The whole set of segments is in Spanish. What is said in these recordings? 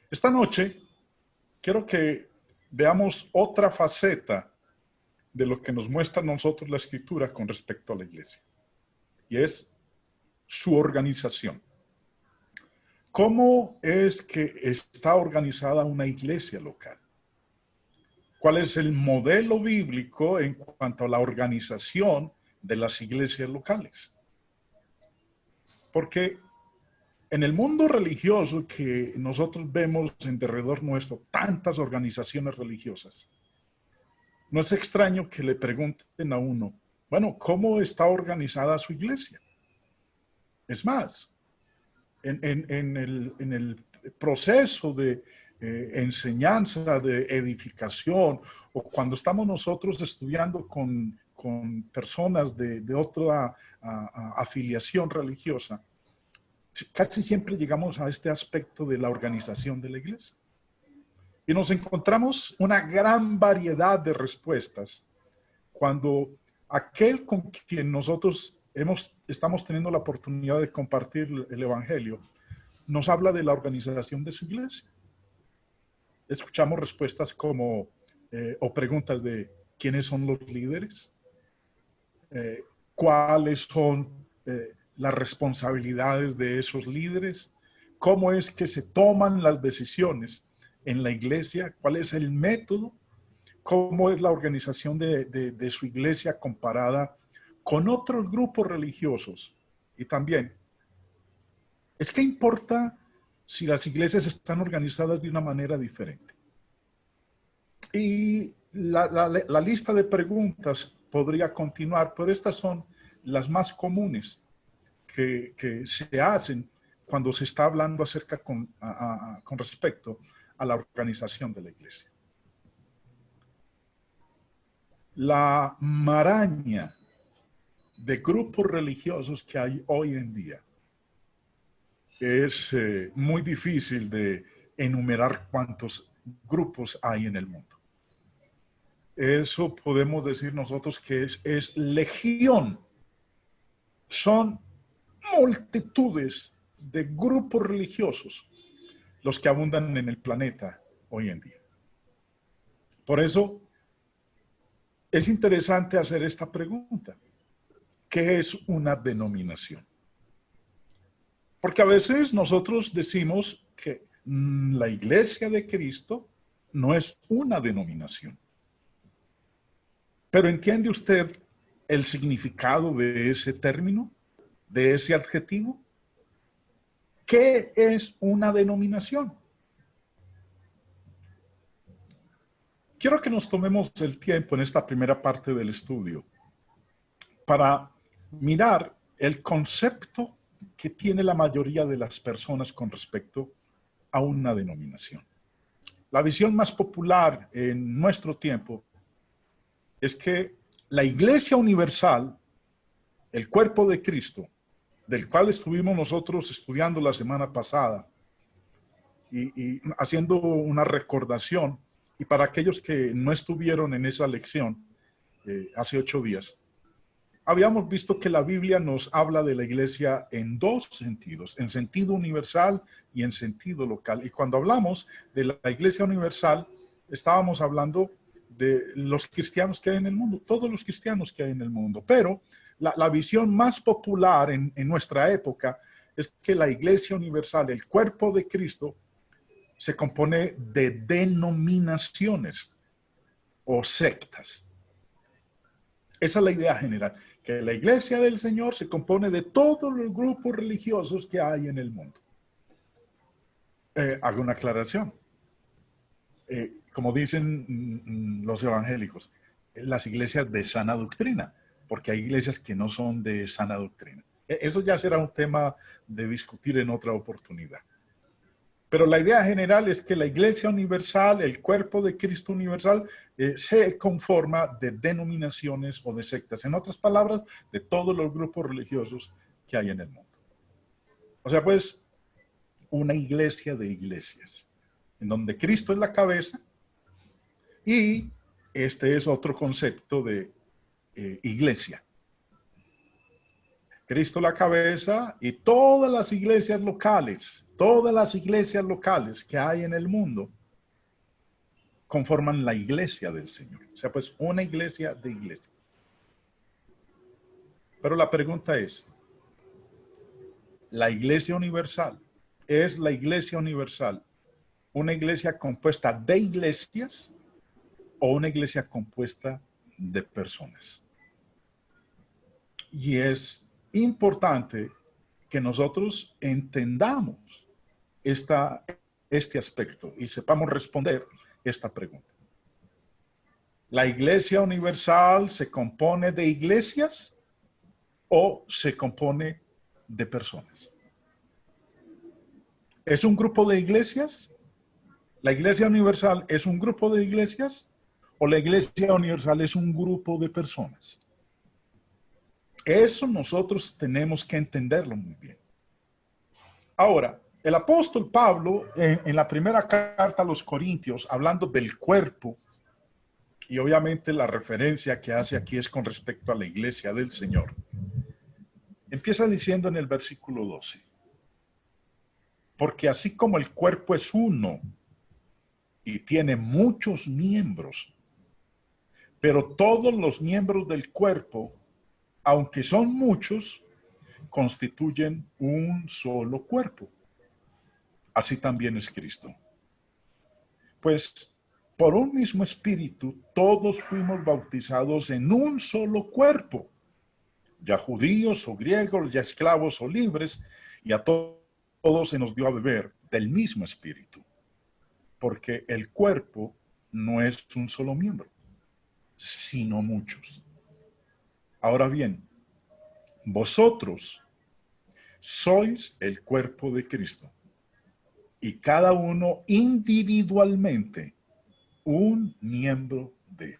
Esta noche quiero que veamos otra faceta de lo que nos muestra a nosotros la Escritura con respecto a la iglesia, y es su organización. ¿Cómo es que está organizada una iglesia local? ¿Cuál es el modelo bíblico en cuanto a la organización de las iglesias locales? Porque en el mundo religioso que nosotros vemos en derredor nuestro, tantas organizaciones religiosas, no es extraño que le pregunten a uno, bueno, ¿cómo está organizada su iglesia? Es más, en el proceso de enseñanza, de edificación, o cuando estamos nosotros estudiando con personas de otra afiliación religiosa, casi siempre llegamos a este aspecto de la organización de la iglesia. Y nos encontramos una gran variedad de respuestas cuando aquel con quien nosotros estamos teniendo la oportunidad de compartir el Evangelio nos habla de la organización de su iglesia. Escuchamos respuestas como, o preguntas de quiénes son los líderes, cuáles son las responsabilidades de esos líderes, cómo es que se toman las decisiones en la iglesia, cuál es el método, cómo es la organización de su iglesia comparada con otros grupos religiosos. Y también, ¿es que importa si las iglesias están organizadas de una manera diferente? Y la lista de preguntas podría continuar, pero estas son las más comunes que se hacen cuando se está hablando acerca con respecto a la organización de la iglesia. La maraña de grupos religiosos que hay hoy en día es muy difícil de enumerar cuántos grupos hay en el mundo. Eso podemos decir nosotros que es legión. Son multitudes de grupos religiosos los que abundan en el planeta hoy en día. Por eso es interesante hacer esta pregunta. ¿Qué es una denominación? Porque a veces nosotros decimos que la Iglesia de Cristo no es una denominación. Pero ¿entiende usted el significado de ese término, de ese adjetivo? ¿Qué es una denominación? Quiero que nos tomemos el tiempo en esta primera parte del estudio para mirar el concepto que tiene la mayoría de las personas con respecto a una denominación. La visión más popular en nuestro tiempo es que la Iglesia Universal, el cuerpo de Cristo, del cual estuvimos nosotros estudiando la semana pasada y haciendo una recordación, y para aquellos que no estuvieron en esa lección hace 8 días, habíamos visto que la Biblia nos habla de la iglesia en dos sentidos, en sentido universal y en sentido local. Y cuando hablamos de la iglesia universal, estábamos hablando de los cristianos que hay en el mundo, todos los cristianos que hay en el mundo. Pero la visión más popular en nuestra época es que la iglesia universal, el cuerpo de Cristo, se compone de denominaciones o sectas. Esa es la idea general, que la iglesia del Señor se compone de todos los grupos religiosos que hay en el mundo. Hago una aclaración. Como dicen los evangélicos, las iglesias de sana doctrina, porque hay iglesias que no son de sana doctrina. Eso ya será un tema de discutir en otra oportunidad. Pero la idea general es que la iglesia universal, el cuerpo de Cristo universal, se conforma de denominaciones o de sectas. En otras palabras, de todos los grupos religiosos que hay en el mundo. O sea, pues, una iglesia de iglesias, en donde Cristo es la cabeza, y este es otro concepto de iglesia. Cristo la cabeza y todas las iglesias locales que hay en el mundo conforman la iglesia del Señor. O sea, pues una iglesia de iglesia. Pero la pregunta es, ¿la iglesia universal es la iglesia universal una iglesia compuesta de iglesias o una iglesia compuesta de personas? Y es importante que nosotros entendamos este aspecto y sepamos responder esta pregunta. ¿La iglesia universal se compone de iglesias o se compone de personas? ¿Es un grupo de iglesias? ¿La iglesia universal es un grupo de iglesias o la iglesia universal es un grupo de personas? Eso nosotros tenemos que entenderlo muy bien. Ahora, el apóstol Pablo, en la primera carta a los Corintios, hablando del cuerpo, y obviamente la referencia que hace aquí es con respecto a la iglesia del Señor, empieza diciendo en el versículo 12, porque así como el cuerpo es uno y tiene muchos miembros, pero todos los miembros del cuerpo, aunque son muchos, constituyen un solo cuerpo. Así también es Cristo. Pues por un mismo espíritu todos fuimos bautizados en un solo cuerpo, ya judíos o griegos, ya esclavos o libres, y a todos se nos dio a beber del mismo espíritu, porque el cuerpo no es un solo miembro, sino muchos. Ahora bien, vosotros sois el cuerpo de Cristo y cada uno individualmente un miembro de él.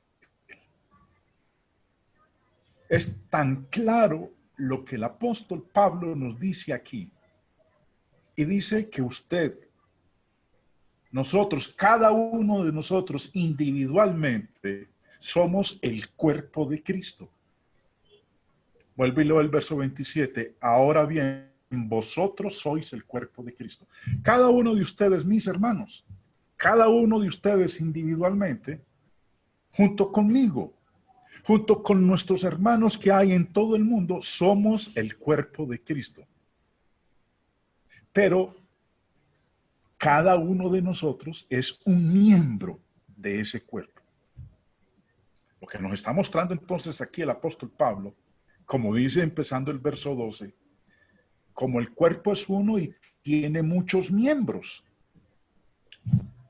Es tan claro lo que el apóstol Pablo nos dice aquí. Y dice que nosotros, cada uno de nosotros individualmente, somos el cuerpo de Cristo. Vuelve y leo el verso 27. Ahora bien, vosotros sois el cuerpo de Cristo. Cada uno de ustedes, mis hermanos, cada uno de ustedes individualmente, junto conmigo, junto con nuestros hermanos que hay en todo el mundo, somos el cuerpo de Cristo. Pero cada uno de nosotros es un miembro de ese cuerpo. Lo que nos está mostrando entonces aquí el apóstol Pablo, como dice empezando el verso 12, como el cuerpo es uno y tiene muchos miembros.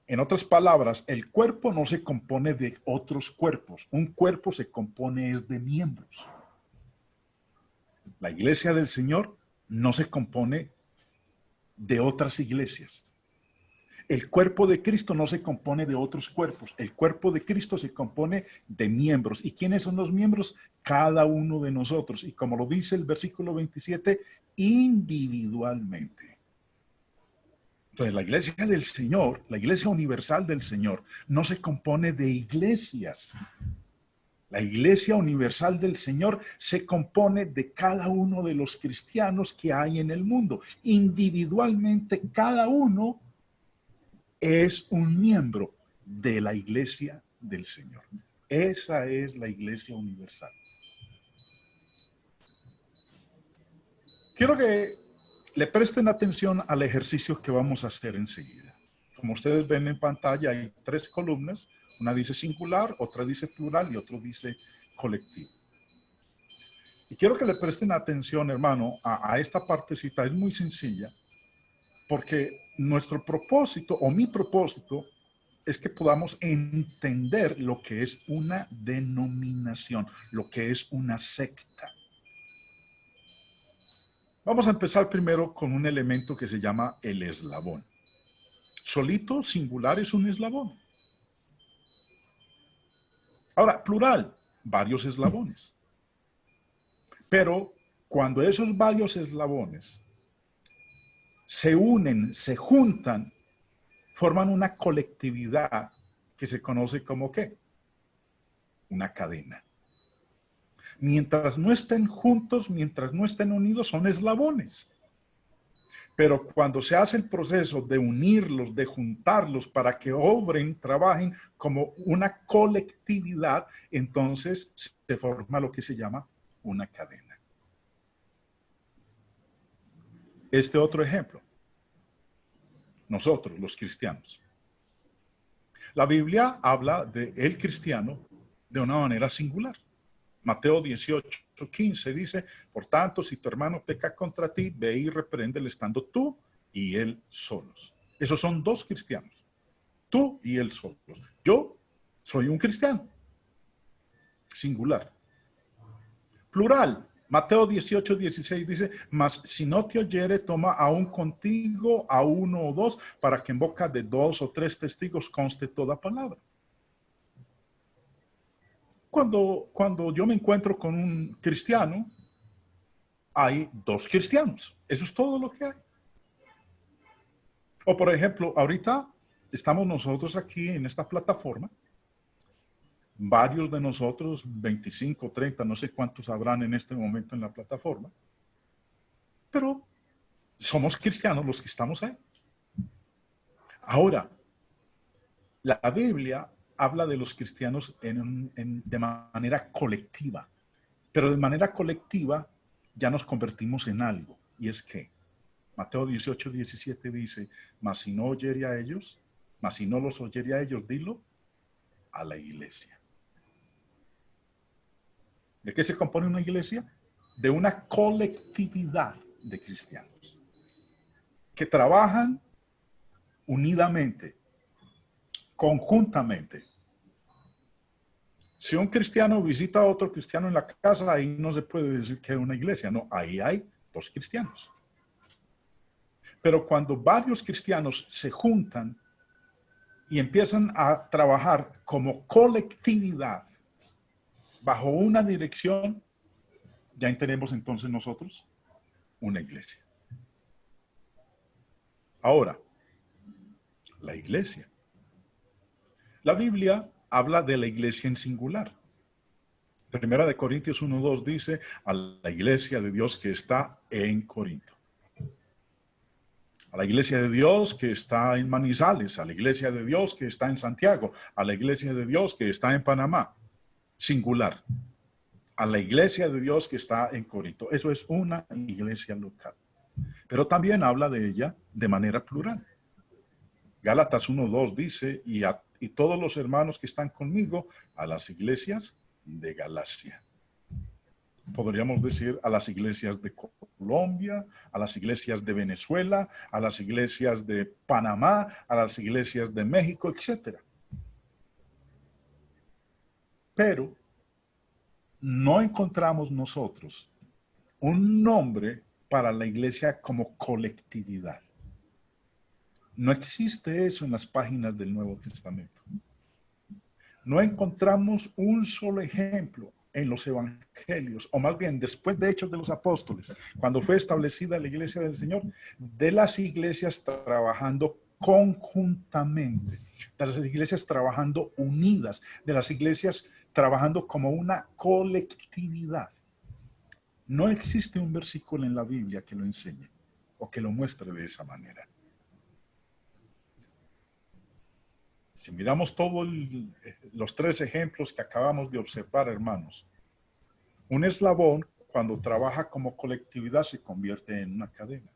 En otras palabras, el cuerpo no se compone de otros cuerpos. Un cuerpo se compone de miembros. La iglesia del Señor no se compone de otras iglesias. El cuerpo de Cristo no se compone de otros cuerpos. El cuerpo de Cristo se compone de miembros. ¿Y quiénes son los miembros? Cada uno de nosotros. Y como lo dice el versículo 27, individualmente. Entonces, la iglesia del Señor, la iglesia universal del Señor, no se compone de iglesias. La iglesia universal del Señor se compone de cada uno de los cristianos que hay en el mundo. Individualmente, cada uno es un miembro de la iglesia del Señor. Esa es la iglesia universal. Quiero que le presten atención al ejercicio que vamos a hacer enseguida. Como ustedes ven en pantalla, hay 3 columnas. Una dice singular, otra dice plural y otro dice colectivo. Y quiero que le presten atención, hermano, a esta partecita. Es muy sencilla, porque nuestro propósito, o mi propósito, es que podamos entender lo que es una denominación, lo que es una secta. Vamos a empezar primero con un elemento que se llama el eslabón. Solito, singular, es un eslabón. Ahora, plural, varios eslabones. Pero cuando esos varios eslabones se unen, se juntan, forman una colectividad que se conoce como ¿qué? Una cadena. Mientras no estén juntos, mientras no estén unidos, son eslabones. Pero cuando se hace el proceso de unirlos, de juntarlos para que obren, trabajen como una colectividad, entonces se forma lo que se llama una cadena. Este otro ejemplo. Nosotros, los cristianos. La Biblia habla de el cristiano de una manera singular. Mateo 18:15 dice, por tanto, si tu hermano peca contra ti, ve y repréndele estando tú y él solos. Esos son dos cristianos. Tú y él solos. Yo soy un cristiano. Singular. Plural. Mateo 18:16 dice, mas si no te oyere, toma aún contigo a uno o dos, para que en boca de dos o tres testigos conste toda palabra. Cuando yo me encuentro con un cristiano, hay dos cristianos. Eso es todo lo que hay. O por ejemplo, ahorita estamos nosotros aquí en esta plataforma. Varios de nosotros, 25, 30, no sé cuántos habrán en este momento en la plataforma. Pero somos cristianos los que estamos ahí. Ahora, la Biblia habla de los cristianos de manera colectiva. Pero de manera colectiva ya nos convertimos en algo. Y es que Mateo 18:17 dice, mas si no oyere a ellos, mas si no los oyere a ellos, dilo a la iglesia. ¿De qué se compone una iglesia? De una colectividad de cristianos que trabajan unidamente, conjuntamente. Si un cristiano visita a otro cristiano en la casa, ahí no se puede decir que es una iglesia. No, ahí hay dos cristianos. Pero cuando varios cristianos se juntan y empiezan a trabajar como colectividad bajo una dirección, ya tenemos entonces nosotros una iglesia. Ahora, la iglesia. La Biblia habla de la iglesia en singular. Primera de Corintios 1:2 dice a la iglesia de Dios que está en Corinto. A la iglesia de Dios que está en Manizales, a la iglesia de Dios que está en Santiago, a la iglesia de Dios que está en Panamá. Singular. A la iglesia de Dios que está en Corinto. Eso es una iglesia local. Pero también habla de ella de manera plural. Gálatas 1:2 dice, y todos los hermanos que están conmigo, a las iglesias de Galacia. Podríamos decir a las iglesias de Colombia, a las iglesias de Venezuela, a las iglesias de Panamá, a las iglesias de México, etc. Pero no encontramos nosotros un nombre para la iglesia como colectividad. No existe eso en las páginas del Nuevo Testamento. No encontramos un solo ejemplo en los evangelios, o más bien después de Hechos de los Apóstoles, cuando fue establecida la iglesia del Señor, de las iglesias trabajando conjuntamente, de las iglesias trabajando unidas, de las iglesias trabajando como una colectividad. No existe un versículo en la Biblia que lo enseñe o que lo muestre de esa manera. Si miramos todos los tres ejemplos que acabamos de observar, hermanos, un eslabón cuando trabaja como colectividad se convierte en una cadena.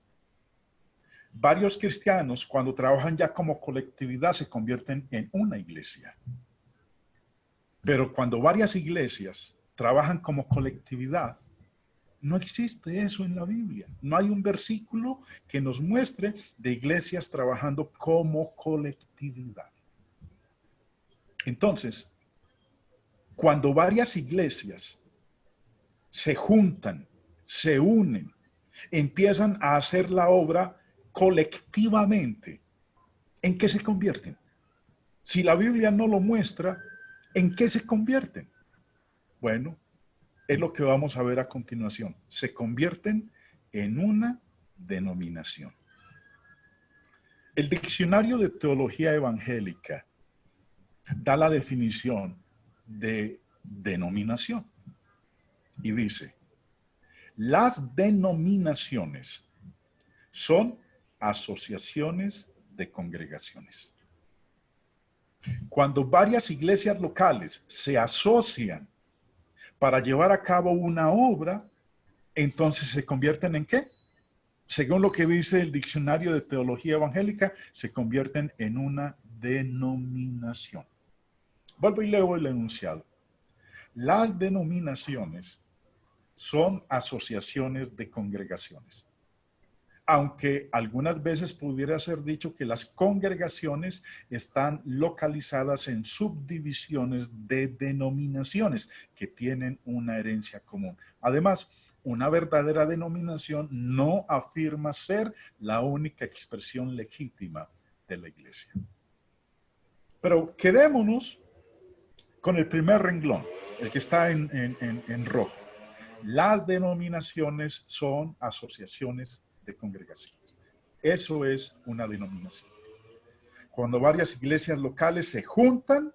Varios cristianos cuando trabajan ya como colectividad se convierten en una iglesia. Pero cuando varias iglesias trabajan como colectividad, no existe eso en la Biblia. No hay un versículo que nos muestre de iglesias trabajando como colectividad. Entonces, cuando varias iglesias se juntan, se unen, empiezan a hacer la obra colectivamente, ¿en qué se convierten? Si la Biblia no lo muestra, ¿en qué se convierten? Bueno, es lo que vamos a ver a continuación. Se convierten en una denominación. El Diccionario de Teología Evangélica da la definición de denominación. y dice, las denominaciones son asociaciones de congregaciones. Cuando varias iglesias locales se asocian para llevar a cabo una obra, entonces se convierten ¿en qué? Según lo que dice el Diccionario de Teología Evangélica, se convierten en una denominación. Vuelvo y leo el enunciado. Las denominaciones son asociaciones de congregaciones. Aunque algunas veces pudiera ser dicho que las congregaciones están localizadas en subdivisiones de denominaciones que tienen una herencia común. Además, una verdadera denominación no afirma ser la única expresión legítima de la iglesia. Pero quedémonos con el primer renglón, el que está en rojo. Las denominaciones son asociaciones de congregaciones. Eso es una denominación. Cuando varias iglesias locales se juntan,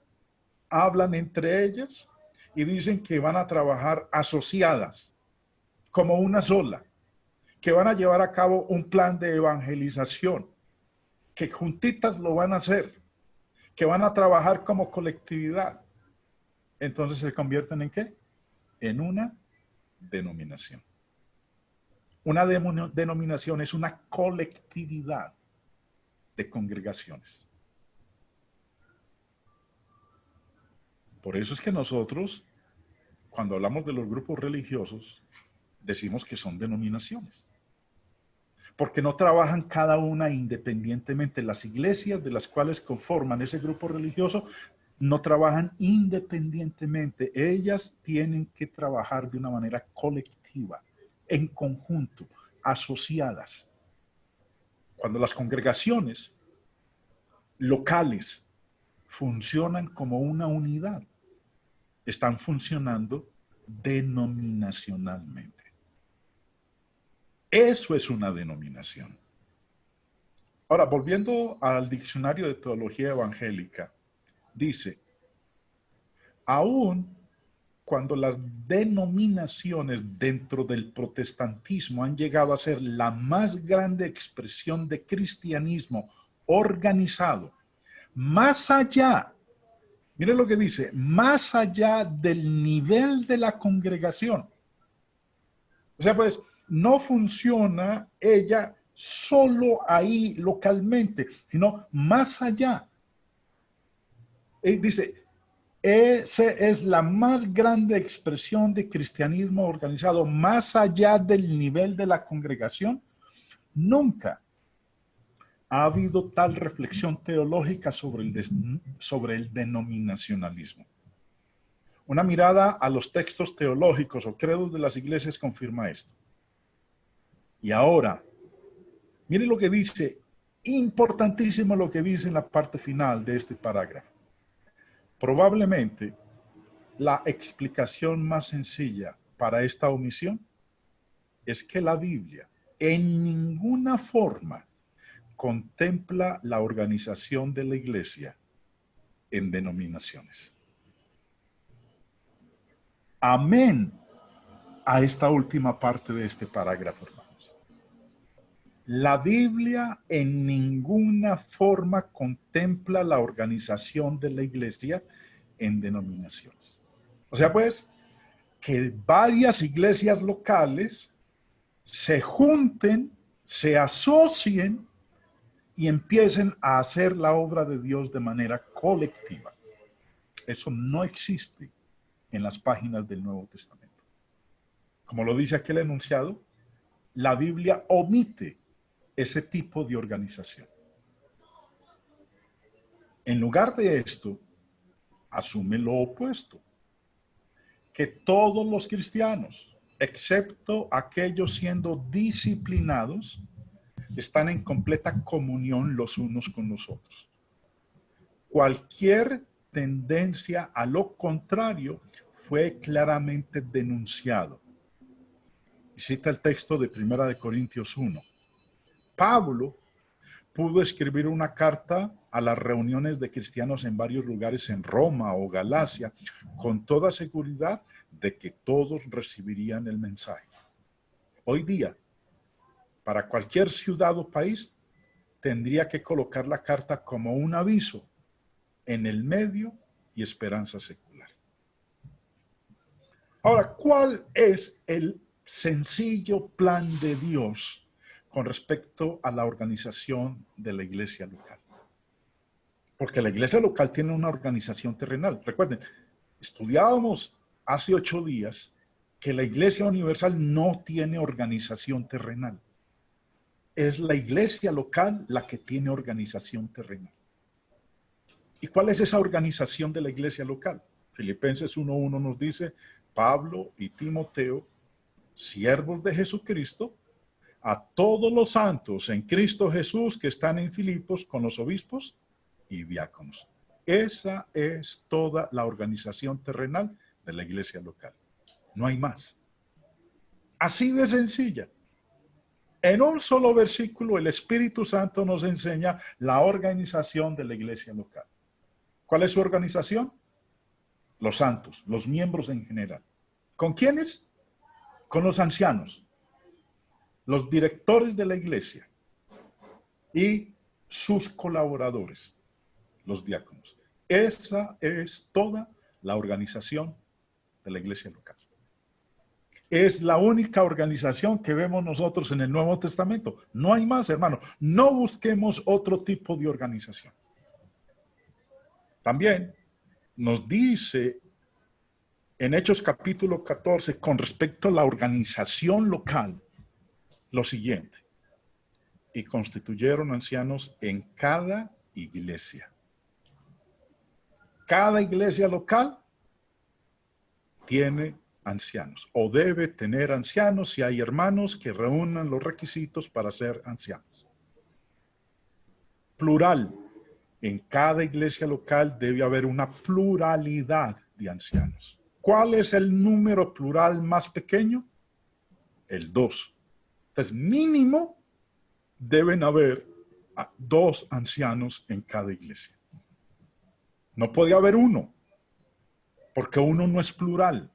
hablan entre ellas y dicen que van a trabajar asociadas, como una sola, que van a llevar a cabo un plan de evangelización, que juntitas lo van a hacer, que van a trabajar como colectividad. Entonces se convierten ¿en qué? En una denominación. Una denominación es una colectividad de congregaciones. Por eso es que nosotros, cuando hablamos de los grupos religiosos, decimos que son denominaciones. Porque no trabajan cada una independientemente. Las iglesias de las cuales conforman ese grupo religioso no trabajan independientemente. Ellas tienen que trabajar de una manera colectiva, en conjunto, asociadas. Cuando las congregaciones locales funcionan como una unidad, están funcionando denominacionalmente. Eso es una denominación. Ahora, volviendo al Diccionario de Teología Evangélica, dice, aún cuando las denominaciones dentro del protestantismo han llegado a ser la más grande expresión de cristianismo organizado, más allá, mire lo que dice, más allá del nivel de la congregación. O sea, pues, no funciona ella solo ahí localmente, sino más allá. Dice, esa es la más grande expresión de cristianismo organizado, más allá del nivel de la congregación. Nunca ha habido tal reflexión teológica sobre el denominacionalismo. Una mirada a los textos teológicos o credos de las iglesias confirma esto. Y ahora, mire lo que dice, importantísimo lo que dice en la parte final de este parágrafo. Probablemente la explicación más sencilla para esta omisión es que la Biblia en ninguna forma contempla la organización de la iglesia en denominaciones. Amén a esta última parte de este parágrafo, hermanos. La Biblia en ninguna forma contempla la organización de la iglesia en denominaciones. O sea, pues, que varias iglesias locales se junten, se asocien y empiecen a hacer la obra de Dios de manera colectiva. Eso no existe en las páginas del Nuevo Testamento. Como lo dice aquel enunciado, la Biblia omite ese tipo de organización. En lugar de esto, asume lo opuesto, que todos los cristianos, excepto aquellos siendo disciplinados, están en completa comunión los unos con los otros. Cualquier tendencia a lo contrario fue claramente denunciado. Cita el texto de 1 Corintios 1. Pablo pudo escribir una carta a las reuniones de cristianos en varios lugares en Roma o Galacia, con toda seguridad de que todos recibirían el mensaje. Hoy día, para cualquier ciudad o país, tendría que colocar la carta como un aviso en el medio y esperanza secular. Ahora, ¿cuál es el sencillo plan de Dios con respecto a la organización de la iglesia local? Porque la iglesia local tiene una organización terrenal. Recuerden, estudiábamos hace 8 días que la iglesia universal no tiene organización terrenal. Es la iglesia local la que tiene organización terrenal. ¿Y cuál es esa organización de la iglesia local? Filipenses 1:1 nos dice, Pablo y Timoteo, siervos de Jesucristo, a todos los santos en Cristo Jesús que están en Filipos con los obispos y diáconos. Esa es toda la organización terrenal de la iglesia local. No hay más. Así de sencilla. En un solo versículo, el Espíritu Santo nos enseña la organización de la iglesia local. ¿Cuál es su organización? Los santos, los miembros en general. ¿Con quiénes? Con los ancianos, los directores de la iglesia y sus colaboradores, los diáconos. Esa es toda la organización de la iglesia local. Es la única organización que vemos nosotros en el Nuevo Testamento. No hay más, hermano. No busquemos otro tipo de organización. También nos dice en Hechos capítulo 14, con respecto a la organización local, lo siguiente. Y constituyeron ancianos en cada iglesia. Cada iglesia local tiene ancianos o debe tener ancianos si hay hermanos que reúnan los requisitos para ser ancianos. Plural. En cada iglesia local debe haber una pluralidad de ancianos. ¿Cuál es el número plural más pequeño? El 2. Entonces, mínimo deben haber 2 ancianos en cada iglesia. No puede haber 1, porque 1 no es plural.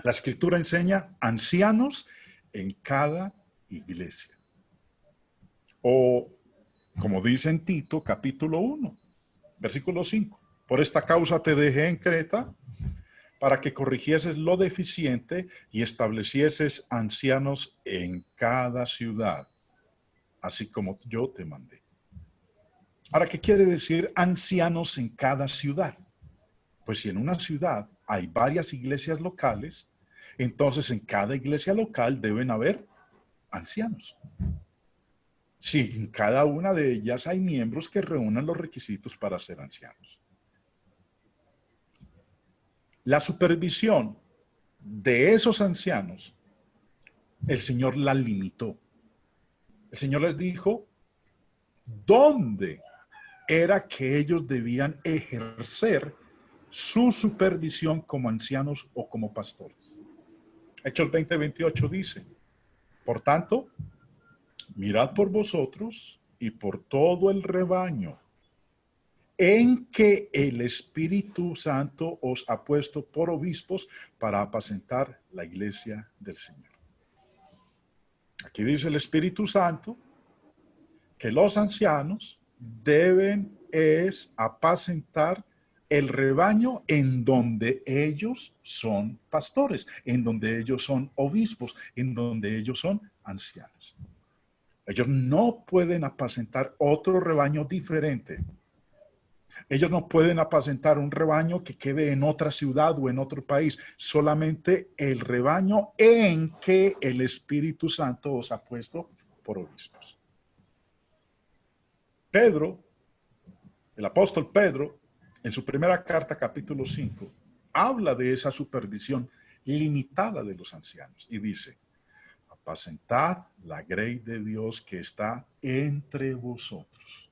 La Escritura enseña ancianos en cada iglesia. O, como dice en Tito, capítulo 1, versículo 5. Por esta causa te dejé en Creta, para que corrigieses lo deficiente y establecieses ancianos en cada ciudad, así como yo te mandé. Ahora, ¿qué quiere decir ancianos en cada ciudad? Pues si en una ciudad hay varias iglesias locales, entonces en cada iglesia local deben haber ancianos. Si en cada una de ellas hay miembros que reúnan los requisitos para ser ancianos. La supervisión de esos ancianos, el Señor la limitó. El Señor les dijo dónde era que ellos debían ejercer su supervisión como ancianos o como pastores. Hechos 20:28 dice, por tanto, mirad por vosotros y por todo el rebaño en que el Espíritu Santo os ha puesto por obispos para apacentar la iglesia del Señor. Aquí dice el Espíritu Santo que los ancianos deben apacentar el rebaño en donde ellos son pastores, en donde ellos son obispos, en donde ellos son ancianos. Ellos no pueden apacentar otro rebaño diferente. Ellos no pueden apacentar un rebaño que quede en otra ciudad o en otro país, solamente el rebaño en que el Espíritu Santo os ha puesto por obispos. Pedro, el apóstol Pedro, en su primera carta, capítulo 5, habla de esa supervisión limitada de los ancianos y dice, apacentad la grey de Dios que está entre vosotros.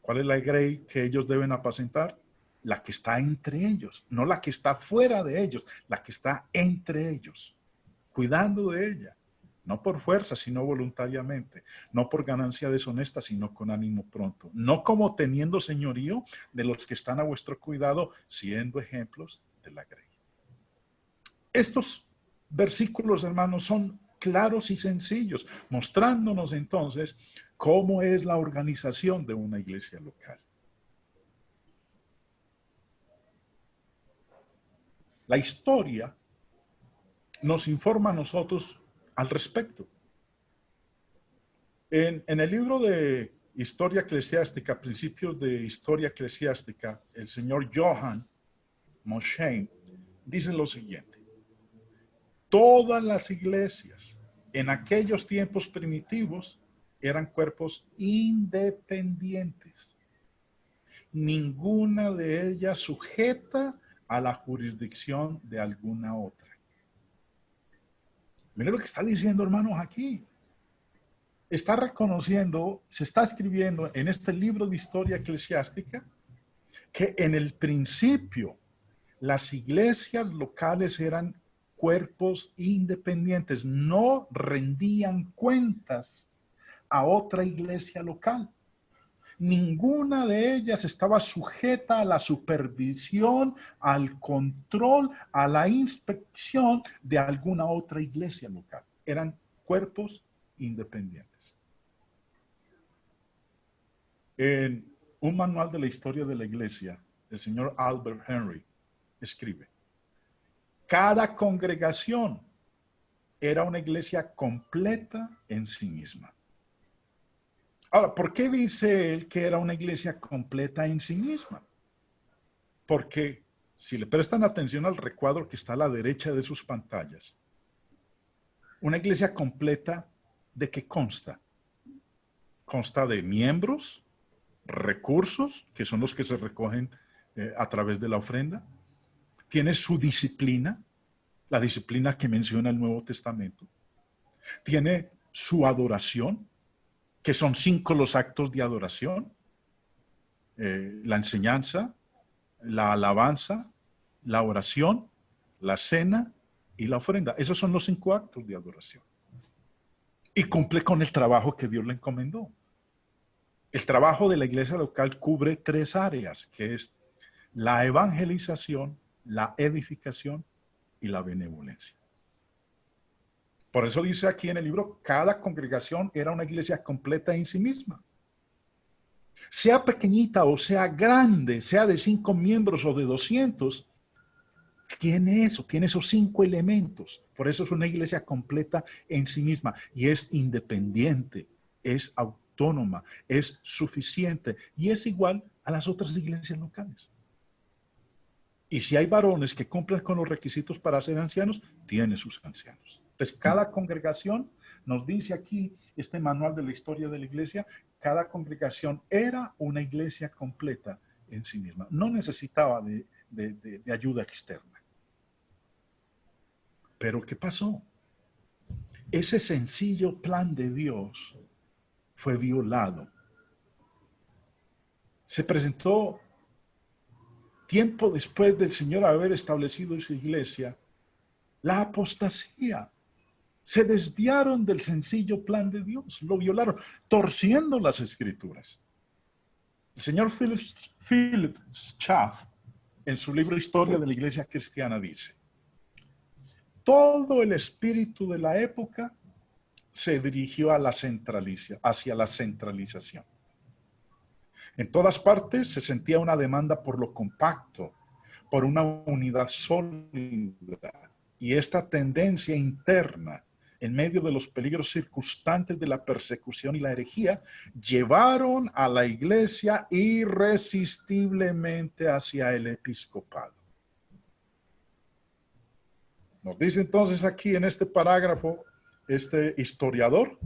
¿Cuál es la grey que ellos deben apacentar? La que está entre ellos, no la que está fuera de ellos, la que está entre ellos, cuidando de ella. no por fuerza, sino voluntariamente, no por ganancia deshonesta, sino con ánimo pronto, no como teniendo señorío de los que están a vuestro cuidado, siendo ejemplos de la grey. Estos versículos, hermanos, son claros y sencillos, mostrándonos entonces cómo es la organización de una iglesia local. La historia nos informa a nosotros al respecto. En el libro de Historia Eclesiástica, Principios de Historia Eclesiástica, el señor Johann Mosheim dice lo siguiente: todas las iglesias en aquellos tiempos primitivos eran cuerpos independientes, ninguna de ellas sujeta a la jurisdicción de alguna otra. Miren lo que está diciendo, hermanos, aquí. Está reconociendo, se está escribiendo en este libro de historia eclesiástica que en el principio las iglesias locales eran cuerpos independientes, no rendían cuentas a otra iglesia local. Ninguna de ellas estaba sujeta a la supervisión, al control, a la inspección de alguna otra iglesia local. Eran cuerpos independientes. En un manual de la historia de la iglesia, el señor Albert Henry escribe: cada congregación era una iglesia completa en sí misma. Ahora, ¿por qué dice él que era una iglesia completa en sí misma? Porque si le prestan atención al recuadro que está a la derecha de sus pantallas, una iglesia completa, ¿de qué consta? Consta de miembros, recursos, que son los que se recogen a través de la ofrenda. Tiene su disciplina, la disciplina que menciona el Nuevo Testamento. Tiene su adoración, que son 5 los actos de adoración: la enseñanza, la alabanza, la oración, la cena y la ofrenda. Esos son los 5 actos de adoración. Y cumple con el trabajo que Dios le encomendó. El trabajo de la iglesia local cubre 3 áreas, que es la evangelización, la edificación y la benevolencia. Por eso dice aquí en el libro, cada congregación era una iglesia completa en sí misma. Sea pequeñita o sea grande, sea de 5 miembros o de 200, tiene esos 5 elementos. Por eso es una iglesia completa en sí misma y es independiente, es autónoma, es suficiente y es igual a las otras iglesias locales. Y si hay varones que cumplen con los requisitos para ser ancianos, tiene sus ancianos. Entonces, cada congregación, nos dice aquí este manual de la historia de la iglesia, cada congregación era una iglesia completa en sí misma. No necesitaba de ayuda externa. Pero ¿qué pasó? Ese sencillo plan de Dios fue violado. Se presentó tiempo después del Señor haber establecido su iglesia, la apostasía. Se desviaron del sencillo plan de Dios, lo violaron, torciendo las escrituras. El señor Philip Schaff, en su libro Historia de la Iglesia Cristiana, dice: todo el espíritu de la época se dirigió a hacia la centralización. En todas partes se sentía una demanda por lo compacto, por una unidad sólida, y esta tendencia interna, en medio de los peligros circunstantes de la persecución y la herejía, llevaron a la iglesia irresistiblemente hacia el episcopado. Nos dice entonces aquí en este parágrafo este historiador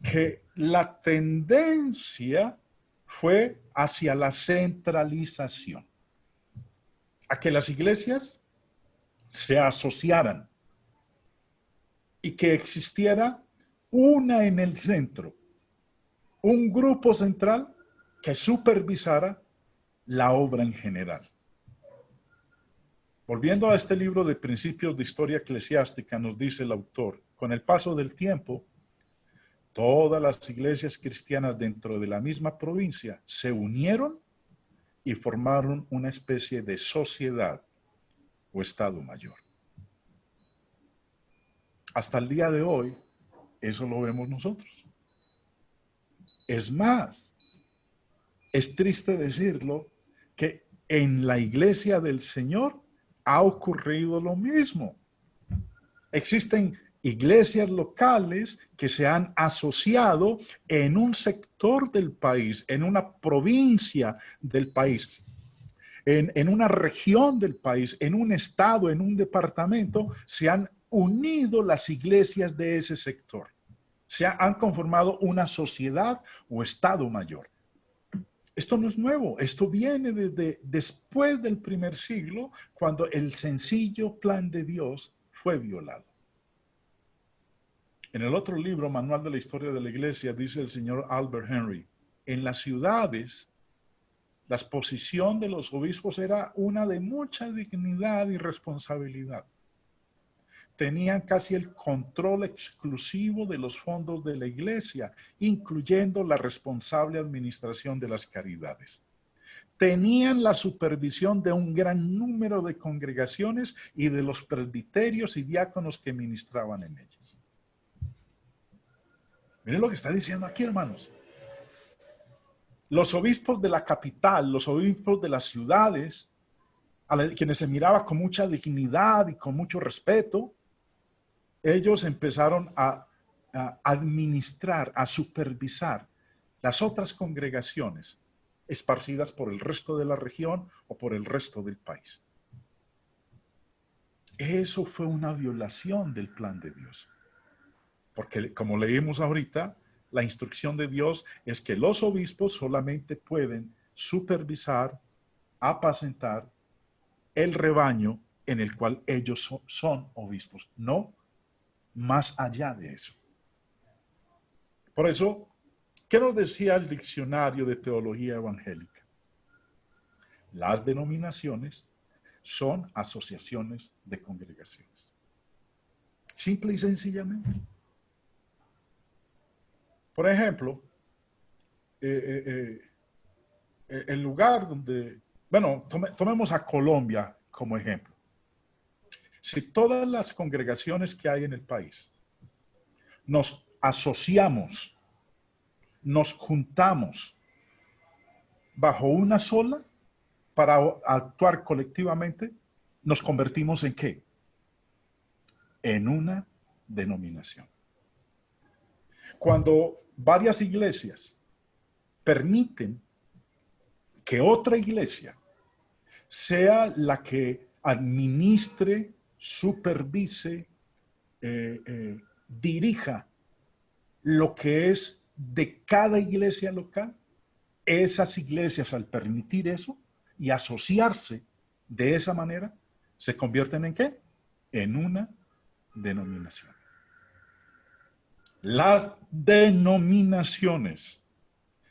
que la tendencia fue hacia la centralización, a que las iglesias se asociaran y que existiera una en el centro, un grupo central que supervisara la obra en general. Volviendo a este libro de Principios de Historia Eclesiástica, nos dice el autor, con el paso del tiempo, todas las iglesias cristianas dentro de la misma provincia se unieron y formaron una especie de sociedad o Estado Mayor. Hasta el día de hoy, eso lo vemos nosotros. Es más, es triste decirlo, que en la iglesia del Señor ha ocurrido lo mismo. Existen iglesias locales que se han asociado en un sector del país, en una provincia del país, en una región del país, en un estado, en un departamento, se han unido las iglesias de ese sector. Han conformado una sociedad o estado mayor. Esto no es nuevo, esto viene desde después del primer siglo, cuando el sencillo plan de Dios fue violado. En el otro libro, Manual de la Historia de la Iglesia, dice el señor Albert Henry, en las ciudades, la posición de los obispos era una de mucha dignidad y responsabilidad. Tenían casi el control exclusivo de los fondos de la iglesia, incluyendo la responsable administración de las caridades. Tenían la supervisión de un gran número de congregaciones y de los presbiterios y diáconos que ministraban en ellas. Miren lo que está diciendo aquí, hermanos. Los obispos de la capital, los obispos de las ciudades, a quienes se miraba con mucha dignidad y con mucho respeto, ellos empezaron a administrar, a supervisar las otras congregaciones esparcidas por el resto de la región o por el resto del país. Eso fue una violación del plan de Dios. Porque como leímos ahorita, la instrucción de Dios es que los obispos solamente pueden supervisar, apacentar el rebaño en el cual ellos son obispos, no más allá de eso. Por eso, ¿qué nos decía el diccionario de teología evangélica? Las denominaciones son asociaciones de congregaciones. Simple y sencillamente. Por ejemplo, el lugar donde, bueno, tomemos a Colombia como ejemplo. Si todas las congregaciones que hay en el país nos asociamos, nos juntamos bajo una sola para actuar colectivamente, nos convertimos ¿en qué? En una denominación. Cuando varias iglesias permiten que otra iglesia sea la que administre, supervise, dirija lo que es de cada iglesia local, esas iglesias al permitir eso y asociarse de esa manera, se convierten ¿en qué? En una denominación. Las denominaciones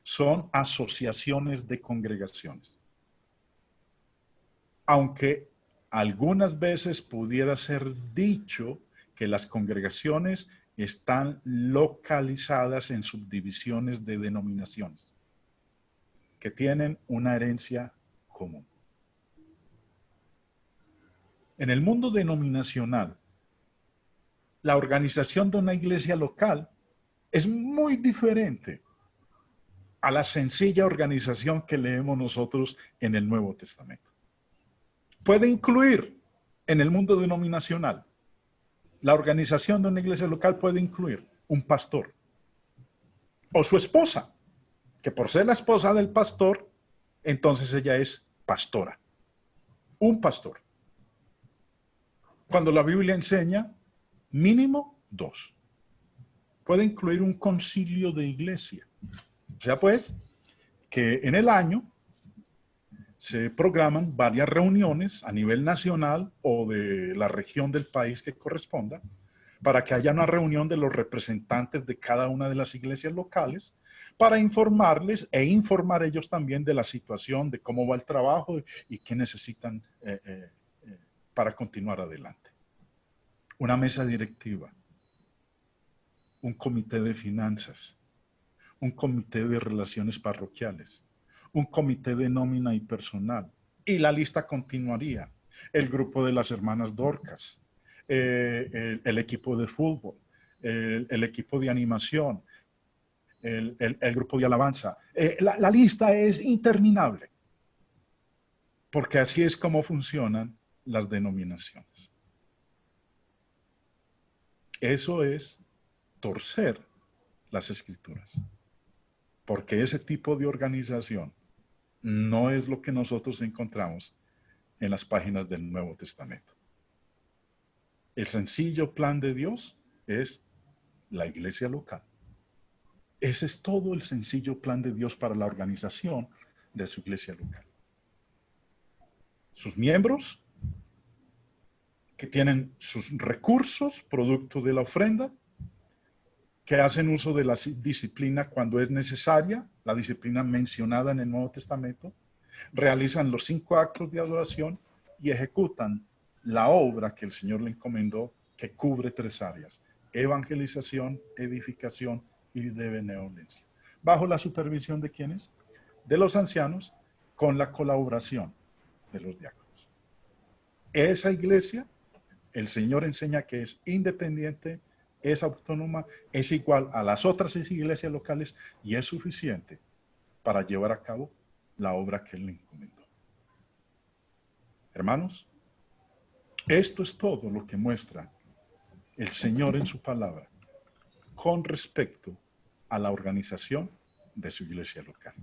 son asociaciones de congregaciones. Aunque algunas veces pudiera ser dicho que las congregaciones están localizadas en subdivisiones de denominaciones que tienen una herencia común. En el mundo denominacional, la organización de una iglesia local es muy diferente a la sencilla organización que leemos nosotros en el Nuevo Testamento. Puede incluir en el mundo denominacional, la organización de una iglesia local puede incluir un pastor o su esposa, que por ser la esposa del pastor, entonces ella es pastora. Un pastor. Cuando la Biblia enseña, mínimo 2. Puede incluir un concilio de iglesia. O sea, pues, que en el año se programan varias reuniones a nivel nacional o de la región del país que corresponda para que haya una reunión de los representantes de cada una de las iglesias locales para informarles e informar ellos también de la situación, de cómo va el trabajo y qué necesitan para continuar adelante. Una mesa directiva. un comité de finanzas, un comité de relaciones parroquiales, un comité de nómina y personal. Y la lista continuaría. El grupo de las hermanas Dorcas, el equipo de fútbol, el equipo de animación, el grupo de alabanza. La lista es interminable, porque así es como funcionan las denominaciones. Eso es torcer las escrituras, porque ese tipo de organización no es lo que nosotros encontramos en las páginas del Nuevo Testamento. El sencillo plan de Dios es la iglesia local. Ese es todo el sencillo plan de Dios para la organización de su iglesia local. Sus miembros, que tienen sus recursos, producto de la ofrenda, que hacen uso de la disciplina cuando es necesaria, la disciplina mencionada en el Nuevo Testamento, realizan los 5 actos de adoración y ejecutan la obra que el Señor le encomendó, que cubre 3 áreas: evangelización, edificación y de benevolencia. ¿Bajo la supervisión de quiénes? De los ancianos, con la colaboración de los diáconos. Esa iglesia, el Señor enseña que es independiente, es autónoma, es igual a las otras 6 iglesias locales y es suficiente para llevar a cabo la obra que Él le encomendó. Hermanos, esto es todo lo que muestra el Señor en su palabra con respecto a la organización de su iglesia local.